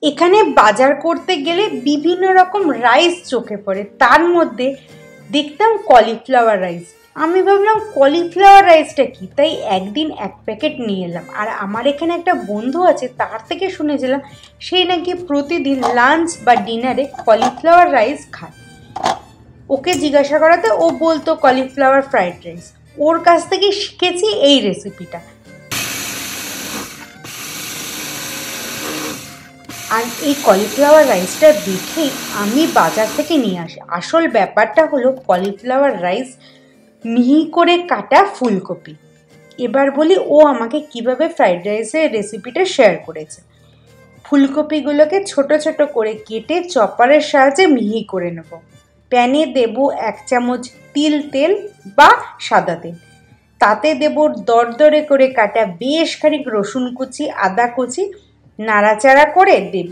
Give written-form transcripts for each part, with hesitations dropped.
এখানে বাজার করতে গেলে বিভিন্ন রকম রাইস চোখে পড়ে, তার মধ্যে দেখতাম কলিফ্লাওয়ার রাইস। আমি ভাবলাম কলিফ্লাওয়ার রাইসটা কি, তাই একদিন এক প্যাকেট নিয়ে এলাম। আর আমার এখানে একটা বন্ধু আছে, তার থেকে শুনেছিলাম সেই নাকি প্রতিদিন লাঞ্চ বা ডিনারে কলিফ্লাওয়ার রাইস খায়। ওকে জিজ্ঞাসা করাতে ও বলতো কলিফ্লাওয়ার ফ্রাইড রাইস। ওর কাছ থেকে শিখেছি এই রেসিপিটা। আর এই কলিফ্লাওয়ার রাইসটা দেখেই আমি বাজার থেকে নিয়ে আসি। আসল ব্যাপারটা হলো কলিফ্লাওয়ার রাইস মিহি করে কাটা ফুলকপি। এবার বলি ও আমাকে কিভাবে ফ্রাইড রাইসের রেসিপিটা শেয়ার করেছে। ফুলকপিগুলোকে ছোট ছোট করে কেটে চপারের সাহায্যে মিহি করে নেব। প্যানে দেব 1 চামচ তেল বা সাদা তেল। তাতে দেব দরদরে করে কাটা বেশ খানিক রসুন কুচি, আদা কুচি, নাড়াচাড়া করে দেব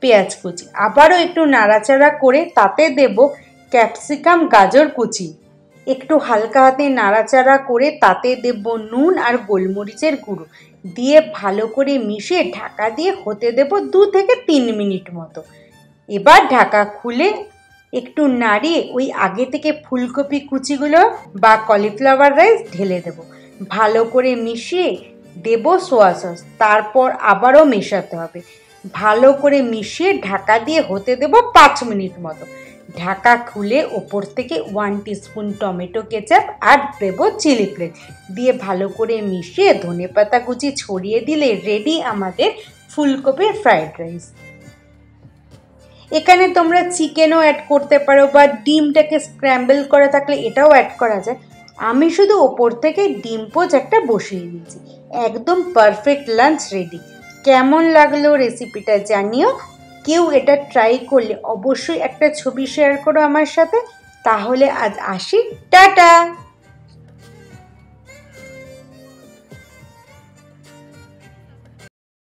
পেঁয়াজ কুচি। আবারও একটু নাড়াচাড়া করে তাতে দেব ক্যাপসিকাম, গাজর কুচি। একটু হালকা হাতে নাড়াচাড়া করে তাতে দেব নুন আর গোলমরিচের গুঁড়ো দিয়ে ভালো করে মিশিয়ে ঢাকা দিয়ে হতে দেব 2 থেকে 3 মিনিট মতো। এবার ঢাকা খুলে একটু নাড়িয়ে ওই আগে থেকে ফুলকপি কুচিগুলো বা কলিফ্লাওয়ার রাইস ঢেলে দেব। ভালো করে মিশিয়ে দেব সোয়া সস, তারপর আবারও মেশাতে হবে। ভালো করে মিশিয়ে ঢাকা দিয়ে হতে দেব 5 মিনিট মতো। ঢাকা খুলে ওপর থেকে 1 টিস্পুন টমেটো কেচাপ আর দেব চিলি ফ্লেক্স দিয়ে ভালো করে মিশিয়ে ধনেপাতা কুচি ছড়িয়ে দিলে রেডি আমাদের ফুলকপির ফ্রাইড রাইস। এখানে তোমরা চিকেনও অ্যাড করতে পারো বা ডিমটাকে স্ক্র্যাম্বল করা থাকলে এটাও অ্যাড করা যায়। আমি শুধু ওপর থেকে ডিম পোচ একটা বসিয়ে দিয়েছি। একদম পারফেক্ট লাঞ্চ রেডি। কেমন লাগলো রেসিপিটা জানিও। কেউ এটা ট্রাই করলে অবশ্যই একটা ছবি শেয়ার করো আমার সাথে। তাহলে আজ আসি, টাটা।